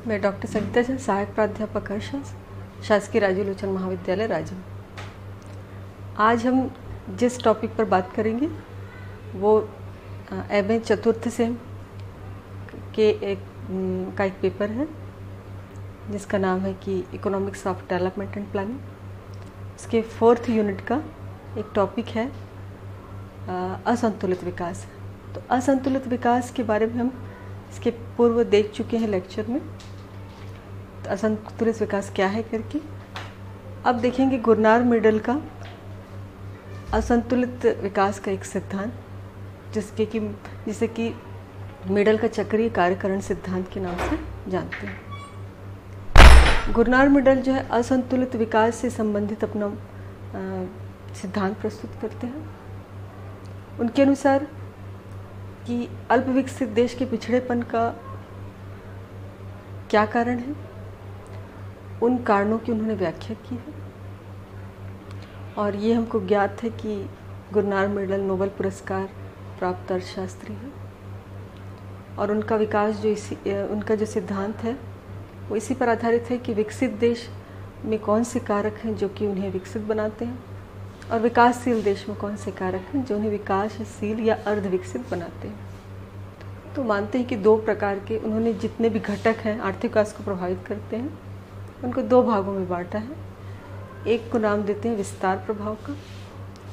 मैं डॉक्टर संगीता झा, सहायक प्राध्यापक अर्थशास्त्र, शासकीय राजीव लोचन महाविद्यालय राजम। आज हम जिस टॉपिक पर बात करेंगे वो एमए चतुर्थ सेम के एक पेपर है जिसका नाम है कि economics of development and planning. इसके 4th यूनिट का एक टॉपिक है असंतुलित विकास। तो असंतुलित विकास के बारे में हम इसके पूर्व देख चुके हैं लेक्चर में, तो असंतुलित विकास क्या है करके। अब देखेंगे गुरनार मेडल का असंतुलित विकास का एक सिद्धांत जिसे कि मेडल का चक्रीय कार्यकरण सिद्धांत के नाम से जानते हैं। गुरनार मेडल जो है असंतुलित विकास से संबंधित अपना सिद्धांत प्रस्तुत करते हैं। उनके अनुसार कि अल्प विकसित देश के पिछड़ेपन का क्या कारण है, उन कारणों की उन्होंने व्याख्या की है। और ये हमको ज्ञात है कि गुरनार मेडल नोबेल पुरस्कार प्राप्त अर्थशास्त्री है और उनका विकास उनका जो सिद्धांत है वो इसी पर आधारित है कि विकसित देश में कौन से कारक हैं जो कि उन्हें विकसित बनाते हैं और विकासशील देश में कौन से कारक हैं जो उन्हें विकासशील या अर्ध विकसित बनाते हैं। तो मानते हैं कि दो प्रकार के उन्होंने जितने भी घटक हैं आर्थिक विकास को प्रभावित करते हैं उनको दो भागों में बांटा है। एक को नाम देते हैं विस्तार प्रभाव का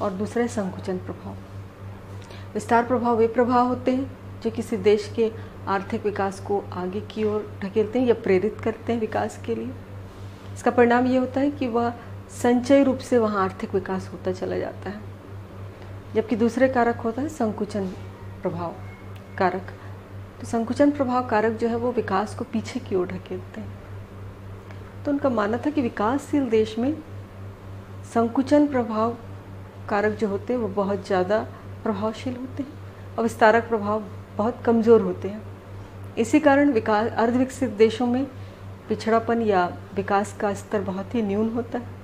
और दूसरा है संकुचन प्रभाव। विस्तार प्रभाव वे प्रभाव होते हैं जो किसी देश के आर्थिक विकास को आगे की ओर ढकेलते हैं या प्रेरित करते हैं विकास के लिए। इसका परिणाम ये होता है कि वह संचयी रूप से वहाँ आर्थिक विकास होता चला जाता है। जबकि दूसरे कारक होता है संकुचन प्रभाव कारक। तो संकुचन प्रभाव कारक जो है वो विकास को पीछे की ओर ढकेलते हैं। तो उनका मानना था कि विकासशील देश में संकुचन प्रभाव कारक जो होते हैं वो बहुत ज़्यादा प्रभावशील होते हैं और विस्तारक प्रभाव बहुत कमज़ोर होते हैं। इसी कारण विकास अर्धविकसित देशों में पिछड़ापन या विकास का स्तर बहुत ही न्यून होता है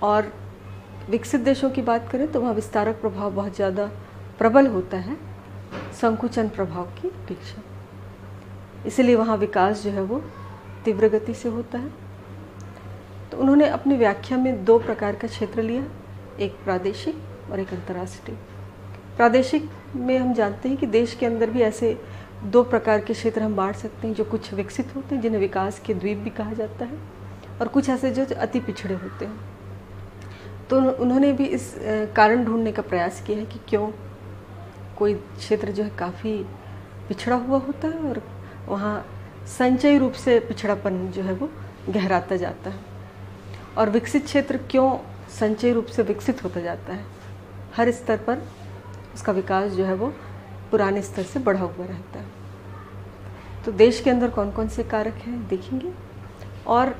और विकसित देशों की बात करें तो वहाँ विस्तारक प्रभाव बहुत ज़्यादा प्रबल होता है संकुचन प्रभाव की अपेक्षा। इसलिए वहाँ विकास जो है वो तीव्र गति से होता है। तो उन्होंने अपनी व्याख्या में दो प्रकार का क्षेत्र लिया, एक प्रादेशिक और एक अंतर्राष्ट्रीय। प्रादेशिक में हम जानते हैं कि देश के अंदर भी ऐसे दो प्रकार के क्षेत्र हम बांट सकते हैं, जो कुछ विकसित होते हैं जिन्हें विकास के द्वीप भी कहा जाता है और कुछ ऐसे जो अति पिछड़े होते हैं। तो उन्होंने भी इस कारण ढूंढने का प्रयास किया है कि क्यों कोई क्षेत्र जो है काफ़ी पिछड़ा हुआ होता है और वहाँ संचयी रूप से पिछड़ापन जो है वो गहराता जाता है, और विकसित क्षेत्र क्यों संचयी रूप से विकसित होता जाता है। हर स्तर पर उसका विकास जो है वो पुराने स्तर से बढ़ा हुआ रहता है। तो देश के अंदर कौन कौन से कारक हैं देखेंगे, और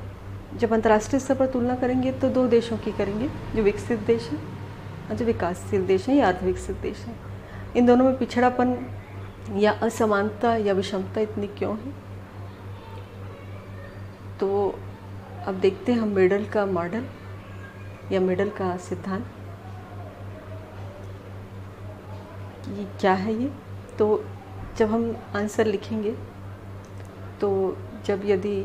जब अंतर्राष्ट्रीय स्तर पर तुलना करेंगे तो दो देशों की करेंगे, जो विकसित देश हैं और जो विकासशील देश हैं या अर्धविकसित देश हैं। इन दोनों में पिछड़ापन या असमानता या विषमता इतनी क्यों है। तो अब देखते हैं हम मेडल का मॉडल या मेडल का सिद्धांत ये क्या है। ये तो जब हम आंसर लिखेंगे तो जब यदि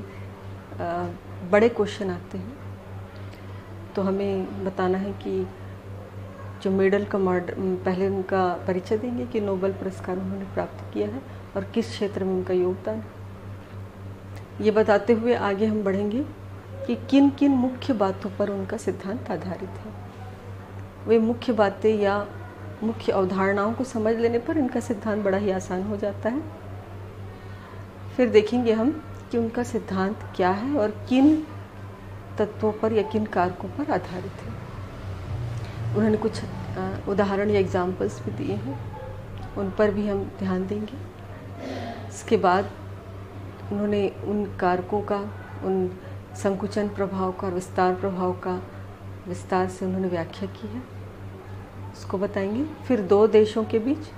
बड़े क्वेश्चन आते हैं तो हमें बताना है कि जो मेडल का मॉडल, पहले उनका परिचय देंगे कि नोबेल पुरस्कार उन्होंने प्राप्त किया है और किस क्षेत्र में उनका योगदान है। ये बताते हुए आगे हम बढ़ेंगे कि किन किन मुख्य बातों पर उनका सिद्धांत आधारित है। वे मुख्य बातें या मुख्य अवधारणाओं को समझ लेने पर इनका सिद्धांत बड़ा ही आसान हो जाता है। फिर देखेंगे हम कि उनका सिद्धांत क्या है और किन तत्वों पर या किन कारकों पर आधारित है। उन्होंने कुछ उदाहरण या एग्जाम्पल्स भी दिए हैं, उन पर भी हम ध्यान देंगे। इसके बाद उन्होंने उन कारकों का, उन संकुचन प्रभाव का और विस्तार प्रभाव का विस्तार से उन्होंने व्याख्या की है, उसको बताएंगे। फिर दो देशों के बीच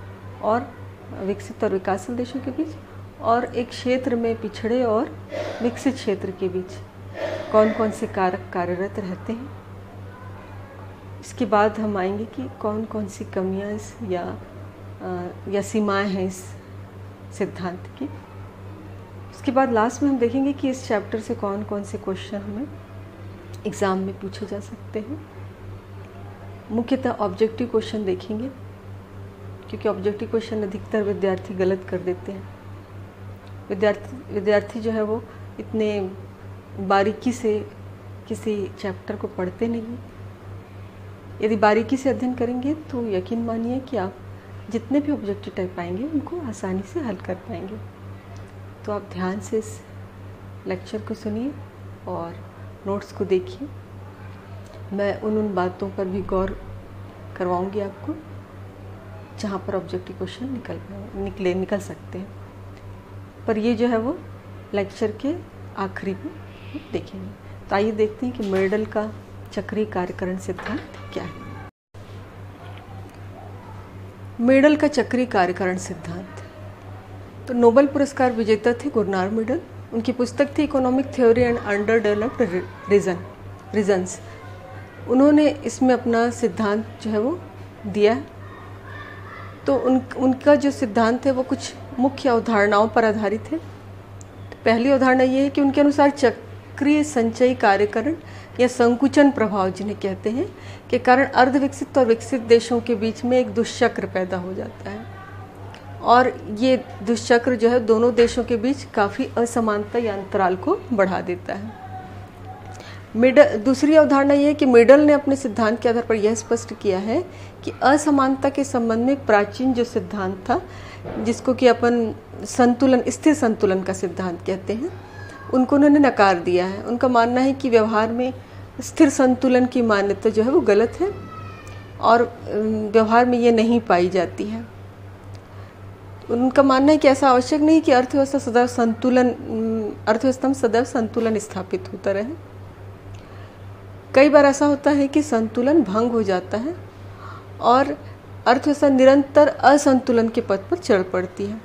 और विकसित और विकासशील देशों के बीच और एक क्षेत्र में पिछड़े और विकसित क्षेत्र के बीच कौन कौन से कारक कार्यरत रहते हैं। इसके बाद हम आएंगे कि कौन कौन सी कमियां या सीमाएं हैं इस सिद्धांत की। उसके बाद लास्ट में हम देखेंगे कि इस चैप्टर से कौन कौन से क्वेश्चन हमें एग्ज़ाम में पूछे जा सकते हैं। मुख्यतः ऑब्जेक्टिव क्वेश्चन देखेंगे, क्योंकि ऑब्जेक्टिव क्वेश्चन अधिकतर विद्यार्थी गलत कर देते हैं। विद्यार्थी जो है वो इतने बारीकी से किसी चैप्टर को पढ़ते नहीं। यदि बारीकी से अध्ययन करेंगे तो यकीन मानिए कि आप जितने भी ऑब्जेक्टिव टाइप पाएंगे उनको आसानी से हल कर पाएंगे। तो आप ध्यान से इस लेक्चर को सुनिए और नोट्स को देखिए। मैं उन बातों पर भी गौर करवाऊंगी आपको जहाँ पर ऑब्जेक्टिव क्वेश्चन निकल सकते हैं। पर ये जो है वो लेक्चर के आखिरी में देखेंगे। तो आइए देखते हैं कि मेडल का चक्रीय कार्यकरण सिद्धांत क्या है। मेडल का चक्रीय कार्यकरण सिद्धांत। तो नोबेल पुरस्कार विजेता थे गुरनार मेडल। उनकी पुस्तक थी economic theory and under developed regions. उन्होंने इसमें अपना सिद्धांत जो है वो दिया। तो उनका जो सिद्धांत है वो कुछ मुख्य अवधारणाओं पर आधारित है। तो पहली अवधारणा ये है कि उनके अनुसार चक्रीय संचयी कार्यकरण या संकुचन प्रभाव जिन्हें कहते हैं के कारण अर्धविकसित और विकसित देशों के बीच में एक दुष्चक्र पैदा हो जाता है, और ये दुष्चक्र जो है दोनों देशों के बीच काफ़ी असमानता या अंतराल को बढ़ा देता है। दूसरी अवधारणा यह है कि मेडल ने अपने सिद्धांत के आधार पर यह स्पष्ट किया है कि असमानता के संबंध में एक प्राचीन जो सिद्धांत था, जिसको कि अपन स्थिर संतुलन का सिद्धांत कहते हैं, उनको उन्होंने नकार दिया है। उनका मानना है कि व्यवहार में स्थिर संतुलन की मान्यता जो है वो गलत है और व्यवहार में ये नहीं पाई जाती है। उनका मानना है कि ऐसा आवश्यक नहीं कि अर्थव्यवस्था में सदैव संतुलन स्थापित होता रहे। कई बार ऐसा होता है कि संतुलन भंग हो जाता है और अर्थव्यवस्था निरंतर असंतुलन के पथ पर चढ़ पड़ती है,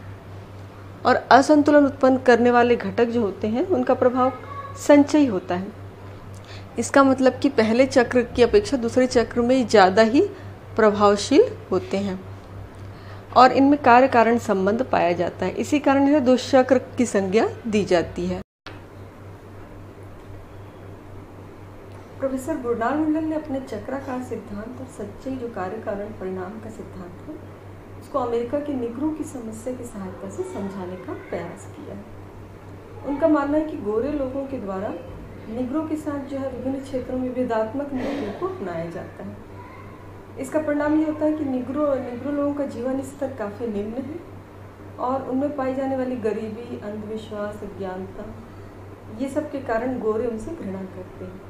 और असंतुलन उत्पन्न करने वाले घटक जो होते हैं उनका प्रभाव संचयी होता है। इसका मतलब कि पहले चक्र की अपेक्षा दूसरे चक्र में ज़्यादा ही प्रभावशील होते हैं और इनमें कार्य कारण संबंध पाया जाता है। इसी कारण इन्हें दुष्चक्र की संज्ञा दी जाती है। प्रोफेसर गुरनार मेडल ने अपने चक्राकार सिद्धांत और सच्चे जो कार्य कारण परिणाम का सिद्धांत है उसको अमेरिका के निग्रो की समस्या की सहायता से समझाने का प्रयास किया है। उनका मानना है कि गोरे लोगों के द्वारा निग्रो के साथ जो है विभिन्न क्षेत्रों में भेदात्मक नीतियों को अपनाया जाता है। इसका परिणाम ये होता है कि निग्रो लोगों का जीवन स्तर काफ़ी निम्न है और उनमें पाई जाने वाली गरीबी, अंधविश्वास, अज्ञानता, ये सब के कारण गोरे उनसे घृणा करते हैं।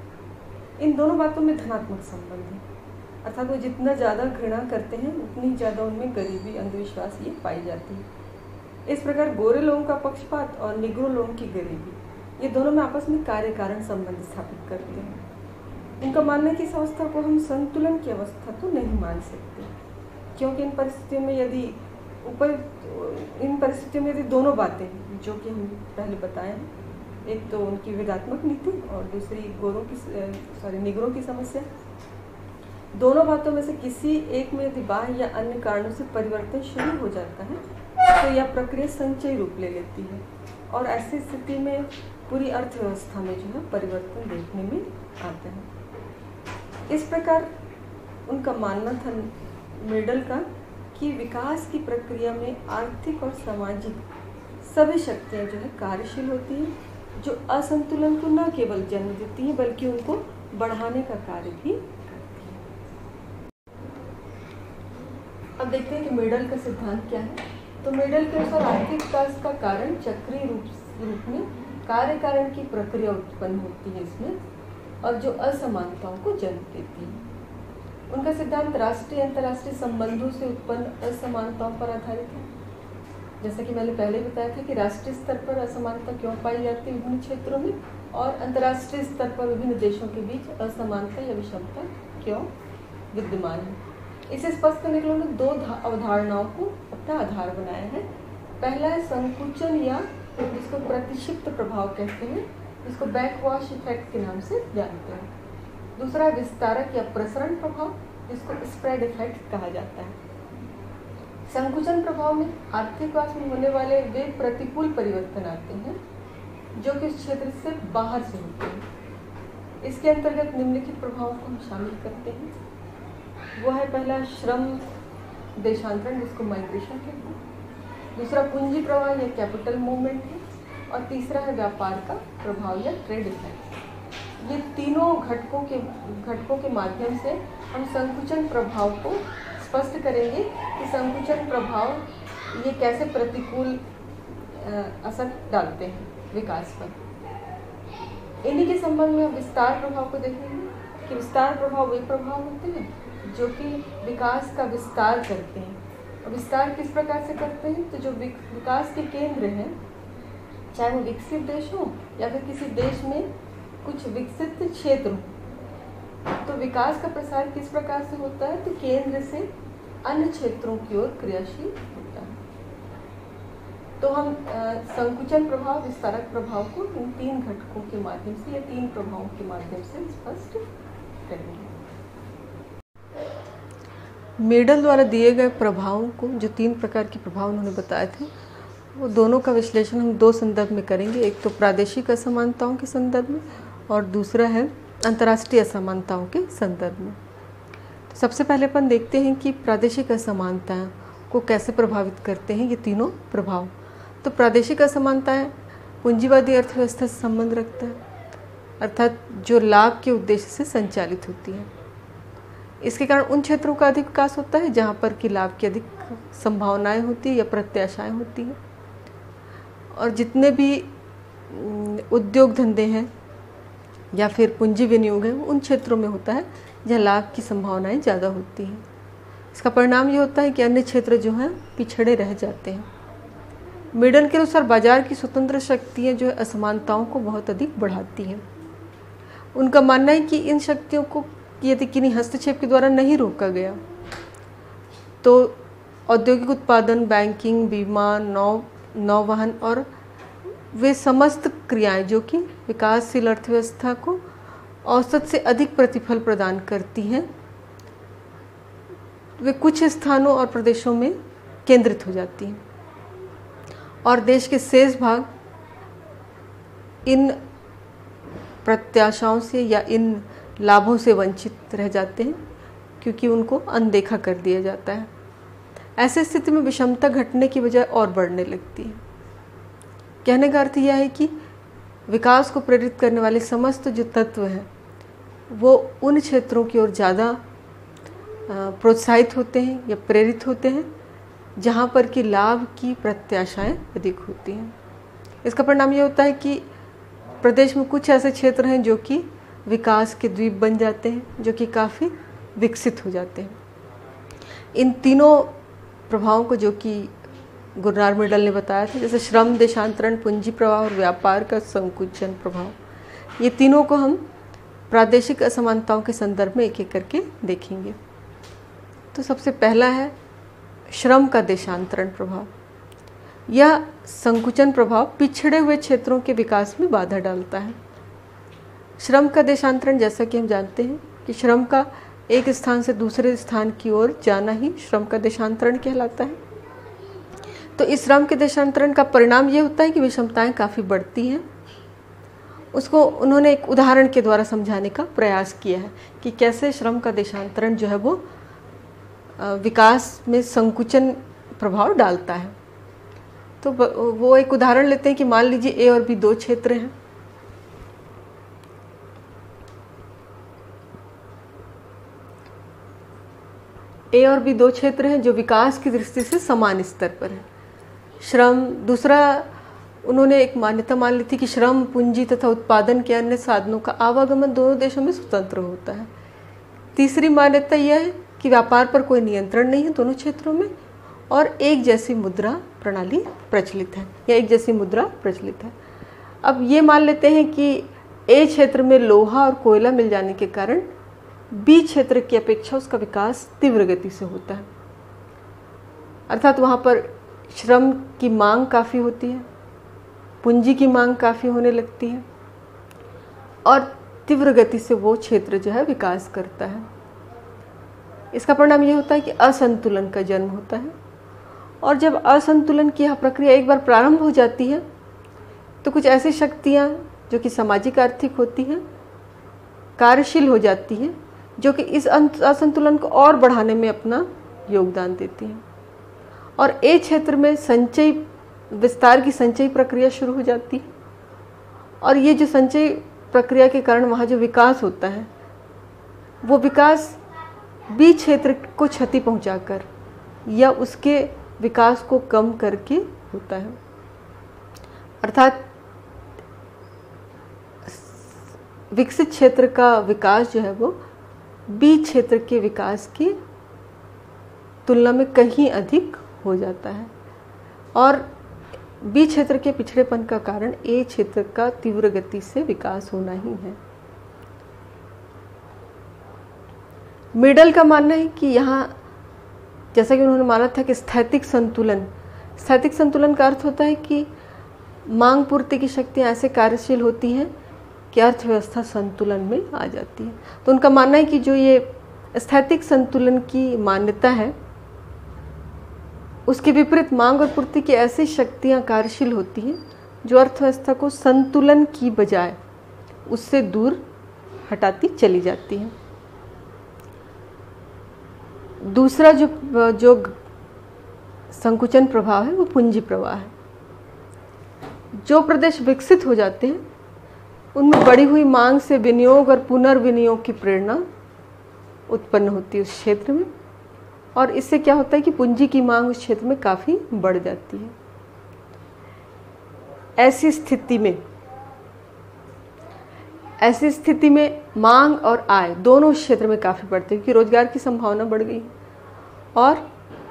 इन दोनों बातों में धनात्मक संबंध है, अर्थात वो जितना ज़्यादा घृणा करते हैं उतनी ज़्यादा उनमें गरीबी, अंधविश्वास ये पाई जाती है। इस प्रकार गोरे लोगों का पक्षपात और निग्रो लोगों की गरीबी, ये दोनों में आपस में कार्य कारण संबंध स्थापित करते हैं। उनका मानना है कि इस अवस्था को हम संतुलन की अवस्था तो नहीं मान सकते, क्योंकि इन परिस्थितियों में यदि दोनों बातें जो कि हम पहले बताए हैं, एक तो उनकी भेदात्मक नीति और दूसरी निग्रो की समस्या, दोनों बातों में से किसी एक में यदि बाह्य या अन्य कारणों से परिवर्तन शुरू हो जाता है तो यह प्रक्रिया संचयी रूप ले लेती है और ऐसी स्थिति में पूरी अर्थव्यवस्था में जो है परिवर्तन देखने में आता है। इस प्रकार उनका मानना था मेडल का कि विकास की प्रक्रिया में आर्थिक और सामाजिक सभी शक्तियाँ जो है कार्यशील होती हैं, जो असंतुलन को न केवल जन्म देती हैं बल्कि उनको बढ़ाने का कार्य भी करती हैं। अब देखते हैं कि मेडल का सिद्धांत क्या है। तो मेडल के अनुसार आर्थिक विकास का कारण चक्रीय रूप में कार्य कारण की प्रक्रिया उत्पन्न होती है इसमें, और जो असमानताओं को जन्म देती है। उनका सिद्धांत राष्ट्रीय अंतर्राष्ट्रीय संबंधों से उत्पन्न असमानताओं पर आधारित है। जैसा कि मैंने पहले बताया था कि राष्ट्रीय स्तर पर असमानता क्यों पाई जाती है विभिन्न क्षेत्रों में, और अंतर्राष्ट्रीय स्तर पर विभिन्न देशों के बीच असमानता या विषमता क्यों विद्यमान है। इसे स्पष्ट करने के लिए उन्होंने दो अवधारणाओं को अपना आधार बनाया है। पहला है संकुचन, या जिसको प्रतिक्षिप्त प्रभाव कहते हैं, जिसको बैकवॉश इफेक्ट के नाम से जानते हैं। दूसरा है विस्तारक या प्रसरण प्रभाव, जिसको स्प्रेड इफेक्ट कहा जाता है। संकुचन प्रभाव में आर्थिक विकास में होने वाले वे प्रतिकूल परिवर्तन आते हैं जो कि उस क्षेत्र से बाहर से होते हैं। इसके अंतर्गत निम्नलिखित प्रभावों को हम शामिल करते हैं। वो है पहला श्रम देशांतरण, जिसको माइग्रेशन कहते हैं। दूसरा पूंजी प्रवाह या कैपिटल मूवमेंट है। और तीसरा है व्यापार का प्रभाव या ट्रेड इफेक्ट। ये तीनों घटकों के माध्यम से हम संकुचन प्रभाव को स्पष्ट करेंगे कि संकुचन प्रभाव ये कैसे प्रतिकूल असर डालते हैं विकास पर। इन्हीं के संबंध में विस्तार प्रभाव को देखेंगे कि विस्तार प्रभाव वे प्रभाव होते हैं जो कि विकास का विस्तार करते हैं। और विस्तार किस प्रकार से करते हैं? तो जो विकास के केंद्र हैं, चाहे वो विकसित देश हो या फिर किसी देश में कुछ विकसित क्षेत्र हो, तो विकास का प्रसार किस प्रकार से होता है? तो केंद्र से अन्य क्षेत्रों की ओर क्रियाशील होता है। तो हम संकुचन प्रभाव, विस्तारक प्रभाव को इन तीन घटकों के माध्यम से या तीन प्रभावों के माध्यम से स्पष्ट करेंगे। मेडल द्वारा दिए गए प्रभावों को, जो तीन प्रकार के प्रभाव उन्होंने बताए थे, वो दोनों का विश्लेषण हम दो संदर्भ में करेंगे। एक तो प्रादेशिक असमानताओं के संदर्भ में और दूसरा है अंतर्राष्ट्रीय असमानताओं के संदर्भ में। तो सबसे पहले अपन देखते हैं कि प्रादेशिक असमानताएं को कैसे प्रभावित करते हैं ये तीनों प्रभाव। तो प्रादेशिक असमानताएं पूंजीवादी अर्थव्यवस्था से संबंध रखता है, अर्थात जो लाभ के उद्देश्य से संचालित होती है। इसके कारण उन क्षेत्रों का अधिक विकास होता है जहाँ पर कि लाभ की अधिक संभावनाएं होती है या प्रत्याशाएं होती हैं। और जितने भी उद्योग धंधे हैं या फिर पूंजी विनियोग है, उन क्षेत्रों में होता है जहाँ लाभ की संभावनाएं ज़्यादा होती हैं। इसका परिणाम ये होता है कि अन्य क्षेत्र जो हैं पिछड़े रह जाते हैं। मेडल के अनुसार बाजार की स्वतंत्र शक्तियाँ जो है असमानताओं को बहुत अधिक बढ़ाती हैं। उनका मानना है कि इन शक्तियों को यदि किन्हीं हस्तक्षेप के द्वारा नहीं रोका गया तो औद्योगिक उत्पादन, बैंकिंग, बीमा, नौवहन और वे समस्त क्रियाएं जो कि विकासशील अर्थव्यवस्था को औसत से अधिक प्रतिफल प्रदान करती हैं, वे कुछ स्थानों और प्रदेशों में केंद्रित हो जाती हैं और देश के शेष भाग इन प्रत्याशाओं से या इन लाभों से वंचित रह जाते हैं क्योंकि उनको अनदेखा कर दिया जाता है। ऐसी स्थिति में विषमता घटने की बजाय और बढ़ने लगती है। कहने का अर्थ यह है कि विकास को प्रेरित करने वाले समस्त जो तत्व हैं वो उन क्षेत्रों की ओर ज़्यादा प्रोत्साहित होते हैं या प्रेरित होते हैं जहाँ पर कि लाभ की प्रत्याशाएं अधिक होती हैं। इसका परिणाम ये होता है कि प्रदेश में कुछ ऐसे क्षेत्र हैं जो कि विकास के द्वीप बन जाते हैं, जो कि काफ़ी विकसित हो जाते हैं। इन तीनों प्रभावों को जो कि गुरनार मेडल ने बताया था, जैसे श्रम देशांतरण, पूंजी प्रवाह और व्यापार का संकुचन प्रभाव, ये तीनों को हम प्रादेशिक असमानताओं के संदर्भ में एक एक करके देखेंगे। तो सबसे पहला है श्रम का देशांतरण प्रभाव। यह संकुचन प्रभाव पिछड़े हुए क्षेत्रों के विकास में बाधा डालता है। श्रम का देशांतरण, जैसा कि हम जानते हैं कि श्रम का एक स्थान से दूसरे स्थान की ओर जाना ही श्रम का देशांतरण कहलाता है। तो इस श्रम के देशांतरण का परिणाम ये होता है कि विषमताएं काफ़ी बढ़ती हैं। उसको उन्होंने एक उदाहरण के द्वारा समझाने का प्रयास किया है कि कैसे श्रम का देशांतरण जो है वो विकास में संकुचन प्रभाव डालता है। तो वो एक उदाहरण लेते हैं कि मान लीजिए ए और बी दो क्षेत्र हैं। ए और बी दो क्षेत्र हैं जो विकास की दृष्टि से समान स्तर पर है। श्रम, दूसरा उन्होंने एक मान्यता मान ली थी कि श्रम, पूंजी तथा उत्पादन के अन्य साधनों का आवागमन दोनों देशों में स्वतंत्र होता है। तीसरी मान्यता यह है कि व्यापार पर कोई नियंत्रण नहीं है दोनों क्षेत्रों में और एक जैसी मुद्रा प्रणाली प्रचलित है या एक जैसी मुद्रा प्रचलित है। अब ये मान लेते हैं कि ए क्षेत्र में लोहा और कोयला मिल जाने के कारण बी क्षेत्र की अपेक्षा उसका विकास तीव्र गति से होता है, अर्थात वहाँ पर श्रम की मांग काफ़ी होती है, पूंजी की मांग काफ़ी होने लगती है और तीव्र गति से वो क्षेत्र जो है विकास करता है। इसका परिणाम ये होता है कि असंतुलन का जन्म होता है और जब असंतुलन की यह प्रक्रिया एक बार प्रारंभ हो जाती है तो कुछ ऐसी शक्तियाँ जो कि सामाजिक आर्थिक होती हैं कार्यशील हो जाती हैं, जो कि इस असंतुलन को और बढ़ाने में अपना योगदान देती हैं। और ए क्षेत्र में संचय विस्तार की संचय प्रक्रिया शुरू हो जाती है, और ये जो संचय प्रक्रिया के कारण वहाँ जो विकास होता है वो विकास बी क्षेत्र को क्षति पहुँचाकर या उसके विकास को कम करके होता है। अर्थात विकसित क्षेत्र का विकास जो है वो बी क्षेत्र के विकास की तुलना में कहीं अधिक हो जाता है, और बी क्षेत्र के पिछड़ेपन का कारण ए क्षेत्र का तीव्र गति से विकास होना ही है। मिडल का मानना है कि यहाँ जैसा कि उन्होंने माना था कि स्थैतिक संतुलन का अर्थ होता है कि मांग पूर्ति की शक्तियाँ ऐसे कार्यशील होती हैं कि अर्थव्यवस्था संतुलन में आ जाती है। तो उनका मानना है कि जो ये स्थैतिक संतुलन की मान्यता है उसके विपरीत मांग और पूर्ति की ऐसी शक्तियाँ कार्यशील होती हैं जो अर्थव्यवस्था को संतुलन की बजाय उससे दूर हटाती चली जाती हैं। दूसरा जो संकुचन प्रभाव है वो पूंजी प्रवाह है। जो प्रदेश विकसित हो जाते हैं उनमें बढ़ी हुई मांग से विनियोग और पुनर्विनियोग की प्रेरणा उत्पन्न होती है उस क्षेत्र में, और इससे क्या होता है कि पूंजी की मांग उस क्षेत्र में काफ़ी बढ़ जाती है। ऐसी स्थिति में मांग और आय दोनों क्षेत्र में काफ़ी बढ़ती है, क्योंकि रोजगार की संभावना बढ़ गई है और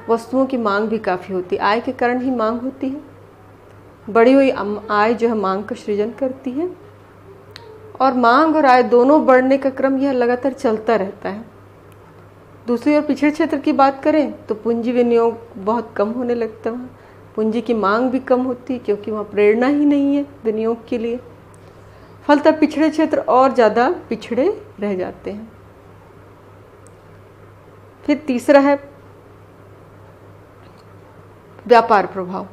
वस्तुओं की मांग भी काफ़ी होती है। आय के कारण ही मांग होती है। बढ़ी हुई आय जो है मांग का सृजन करती है, और मांग और आय दोनों बढ़ने का क्रम यह लगातार चलता रहता है। दूसरी ओर पिछड़े क्षेत्र की बात करें तो पूंजी विनियोग बहुत कम होने लगता है, पूंजी की मांग भी कम होती है क्योंकि वहाँ प्रेरणा ही नहीं है विनियोग के लिए। फलतः पिछड़े क्षेत्र और ज़्यादा पिछड़े रह जाते हैं। फिर तीसरा है व्यापार प्रभाव।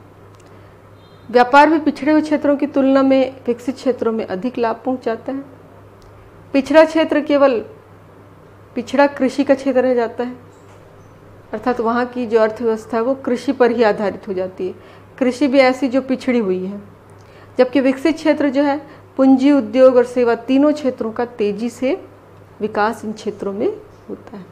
व्यापार भी पिछड़े हुए क्षेत्रों की तुलना में विकसित क्षेत्रों में अधिक लाभ पहुंचाता है। पिछड़ा क्षेत्र केवल पिछड़ा कृषि का क्षेत्र रह जाता है, अर्थात वहाँ की जो अर्थव्यवस्था है वो कृषि पर ही आधारित हो जाती है। कृषि भी ऐसी जो पिछड़ी हुई है, जबकि विकसित क्षेत्र जो है पूंजी, उद्योग और सेवा तीनों क्षेत्रों का तेजी से विकास इन क्षेत्रों में होता है।